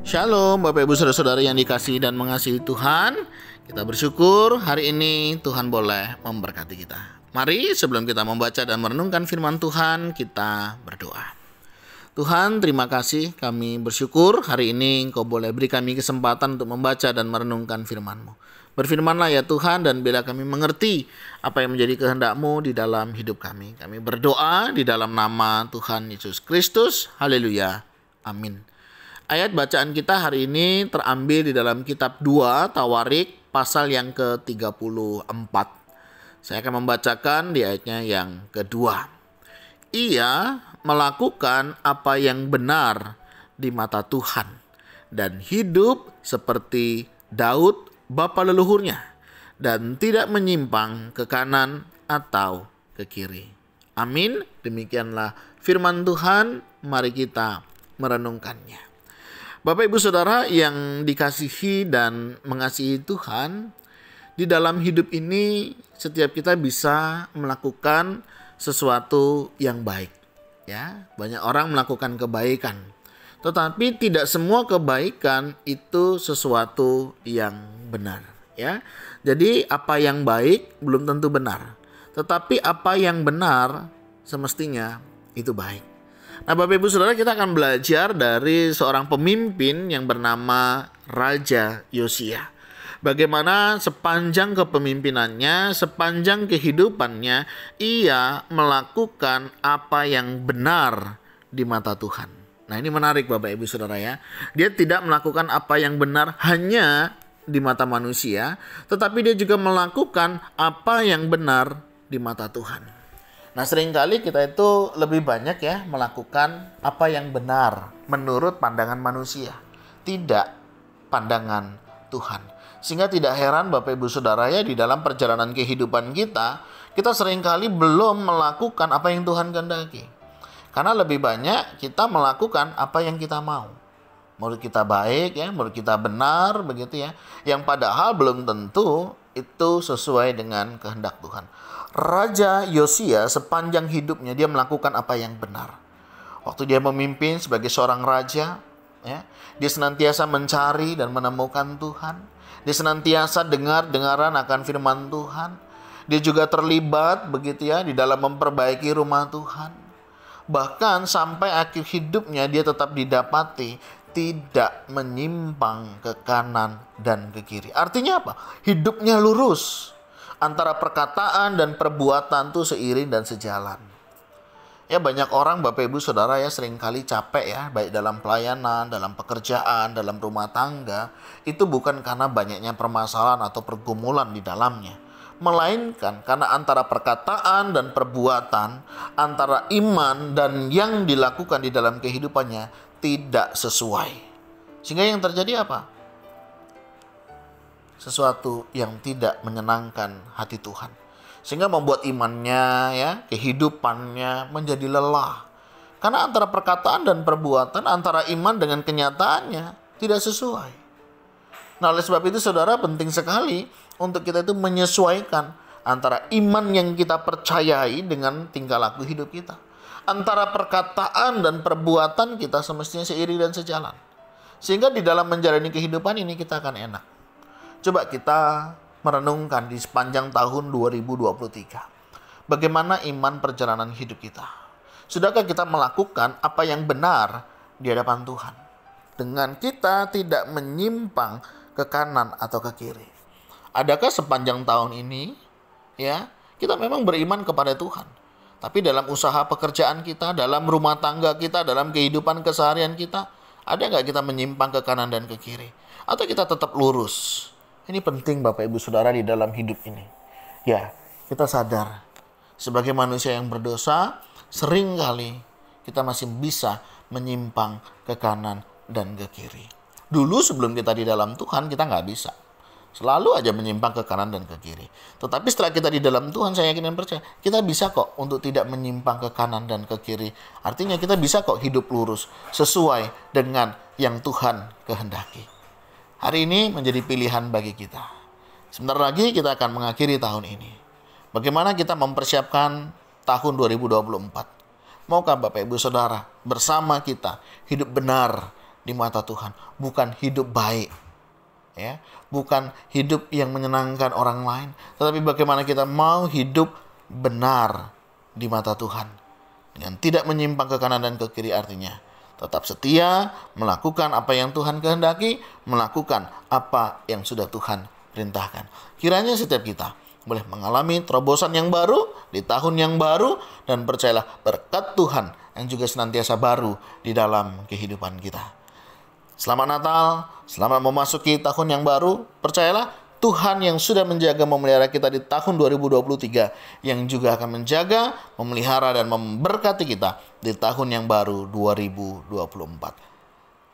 Shalom Bapak Ibu Saudara-saudara yang dikasihi dan mengasihi Tuhan. Kita bersyukur hari ini Tuhan boleh memberkati kita. Mari sebelum kita membaca dan merenungkan firman Tuhan, kita berdoa. Tuhan, terima kasih, kami bersyukur hari ini Engkau boleh beri kami kesempatan untuk membaca dan merenungkan firman-Mu. Berfirmanlah ya Tuhan, dan bila kami mengerti apa yang menjadi kehendak-Mu di dalam hidup kami. Kami berdoa di dalam nama Tuhan Yesus Kristus. Haleluya. Amin. Ayat bacaan kita hari ini terambil di dalam kitab 2 Tawarik pasal yang ke-34. Saya akan membacakan di ayatnya yang kedua. Ia melakukan apa yang benar di mata Tuhan dan hidup seperti Daud bapa leluhurnya dan tidak menyimpang ke kanan atau ke kiri. Amin. Demikianlah firman Tuhan. Mari kita merenungkannya. Bapak Ibu Saudara yang dikasihi dan mengasihi Tuhan, di dalam hidup ini setiap kita bisa melakukan sesuatu yang baik. Ya, banyak orang melakukan kebaikan, tetapi tidak semua kebaikan itu sesuatu yang benar. Ya, jadi apa yang baik belum tentu benar, tetapi apa yang benar semestinya itu baik. Nah, Bapak Ibu Saudara, kita akan belajar dari seorang pemimpin yang bernama Raja Yosia. Bagaimana sepanjang kepemimpinannya, sepanjang kehidupannya, ia melakukan apa yang benar di mata Tuhan. Nah, ini menarik Bapak Ibu Saudara ya. Dia tidak melakukan apa yang benar hanya di mata manusia, tetapi dia juga melakukan apa yang benar di mata Tuhan. Nah, seringkali kita itu lebih banyak ya melakukan apa yang benar menurut pandangan manusia, tidak pandangan Tuhan. Sehingga tidak heran Bapak Ibu Saudara ya, di dalam perjalanan kehidupan kita seringkali belum melakukan apa yang Tuhan kehendaki. Karena lebih banyak kita melakukan apa yang kita mau. Menurut kita baik ya, menurut kita benar begitu ya. Yang padahal belum tentu itu sesuai dengan kehendak Tuhan. Raja Yosia sepanjang hidupnya dia melakukan apa yang benar. Waktu dia memimpin sebagai seorang raja, ya, dia senantiasa mencari dan menemukan Tuhan. Dia senantiasa dengar-dengaran akan firman Tuhan. Dia juga terlibat begitu ya di dalam memperbaiki rumah Tuhan. Bahkan sampai akhir hidupnya dia tetap didapati tidak menyimpang ke kanan dan ke kiri. Artinya apa? Hidupnya lurus. Antara perkataan dan perbuatan itu seiring dan sejalan. Ya, banyak orang Bapak Ibu Saudara ya seringkali capek ya, baik dalam pelayanan, dalam pekerjaan, dalam rumah tangga. Itu bukan karena banyaknya permasalahan atau pergumulan di dalamnya, melainkan karena antara perkataan dan perbuatan, antara iman dan yang dilakukan di dalam kehidupannya tidak sesuai. Sehingga yang terjadi apa? Sesuatu yang tidak menyenangkan hati Tuhan. Sehingga membuat imannya ya, kehidupannya menjadi lelah. Karena antara perkataan dan perbuatan, antara iman dengan kenyataannya tidak sesuai. Nah, oleh sebab itu Saudara, penting sekali untuk kita itu menyesuaikan antara iman yang kita percayai dengan tingkah laku hidup kita. Antara perkataan dan perbuatan kita semestinya seiring dan sejalan. Sehingga di dalam menjalani kehidupan ini kita akan enak. Coba kita merenungkan di sepanjang tahun 2023. Bagaimana iman perjalanan hidup kita? Sudahkah kita melakukan apa yang benar di hadapan Tuhan? Dengan kita tidak menyimpang ke kanan atau ke kiri. Adakah sepanjang tahun ini ya, kita memang beriman kepada Tuhan. Tapi dalam usaha pekerjaan kita, dalam rumah tangga kita, dalam kehidupan keseharian kita, ada nggak kita menyimpang ke kanan dan ke kiri? Atau kita tetap lurus? Ini penting Bapak Ibu Saudara di dalam hidup ini. Ya, kita sadar sebagai manusia yang berdosa, seringkali kita masih bisa menyimpang ke kanan dan ke kiri. Dulu sebelum kita di dalam Tuhan, kita nggak bisa. Selalu aja menyimpang ke kanan dan ke kiri. Tetapi setelah kita di dalam Tuhan, saya yakin dan percaya, kita bisa kok untuk tidak menyimpang ke kanan dan ke kiri. Artinya kita bisa kok hidup lurus sesuai dengan yang Tuhan kehendaki. Hari ini menjadi pilihan bagi kita. Sebentar lagi kita akan mengakhiri tahun ini. Bagaimana kita mempersiapkan tahun 2024? Maukah Bapak Ibu Saudara bersama kita hidup benar di mata Tuhan, bukan hidup baik, ya, bukan hidup yang menyenangkan orang lain, tetapi bagaimana kita mau hidup benar di mata Tuhan, dengan tidak menyimpang ke kanan dan ke kiri. Artinya tetap setia, melakukan apa yang Tuhan kehendaki, melakukan apa yang sudah Tuhan perintahkan. Kiranya setiap kita boleh mengalami terobosan yang baru di tahun yang baru, dan percayalah berkat Tuhan yang juga senantiasa baru di dalam kehidupan kita. Selamat Natal, selamat memasuki tahun yang baru. Percayalah Tuhan yang sudah menjaga memelihara kita di tahun 2023, yang juga akan menjaga, memelihara, dan memberkati kita di tahun yang baru 2024.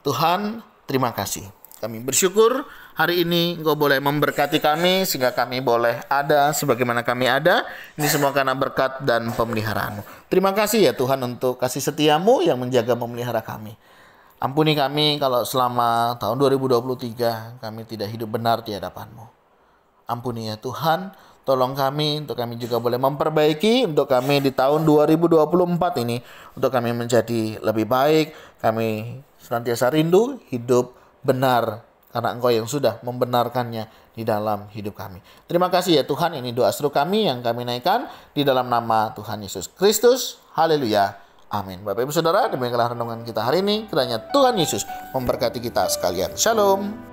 Tuhan, terima kasih. Kami bersyukur hari ini Engkau boleh memberkati kami sehingga kami boleh ada sebagaimana kami ada. Ini semua karena berkat dan pemeliharaan-Mu. Terima kasih ya Tuhan untuk kasih setia-Mu yang menjaga memelihara kami. Ampuni kami kalau selama tahun 2023 kami tidak hidup benar di hadapan-Mu. Ampuni ya Tuhan, tolong kami untuk kami juga boleh memperbaiki untuk kami di tahun 2024 ini, untuk kami menjadi lebih baik. Kami senantiasa rindu hidup benar karena Engkau yang sudah membenarkannya di dalam hidup kami. Terima kasih ya Tuhan, ini doa seru kami yang kami naikkan di dalam nama Tuhan Yesus Kristus. Haleluya. Amin. Bapak Ibu Saudara, demikianlah renungan kita hari ini. Kiranya Tuhan Yesus memberkati kita sekalian. Shalom.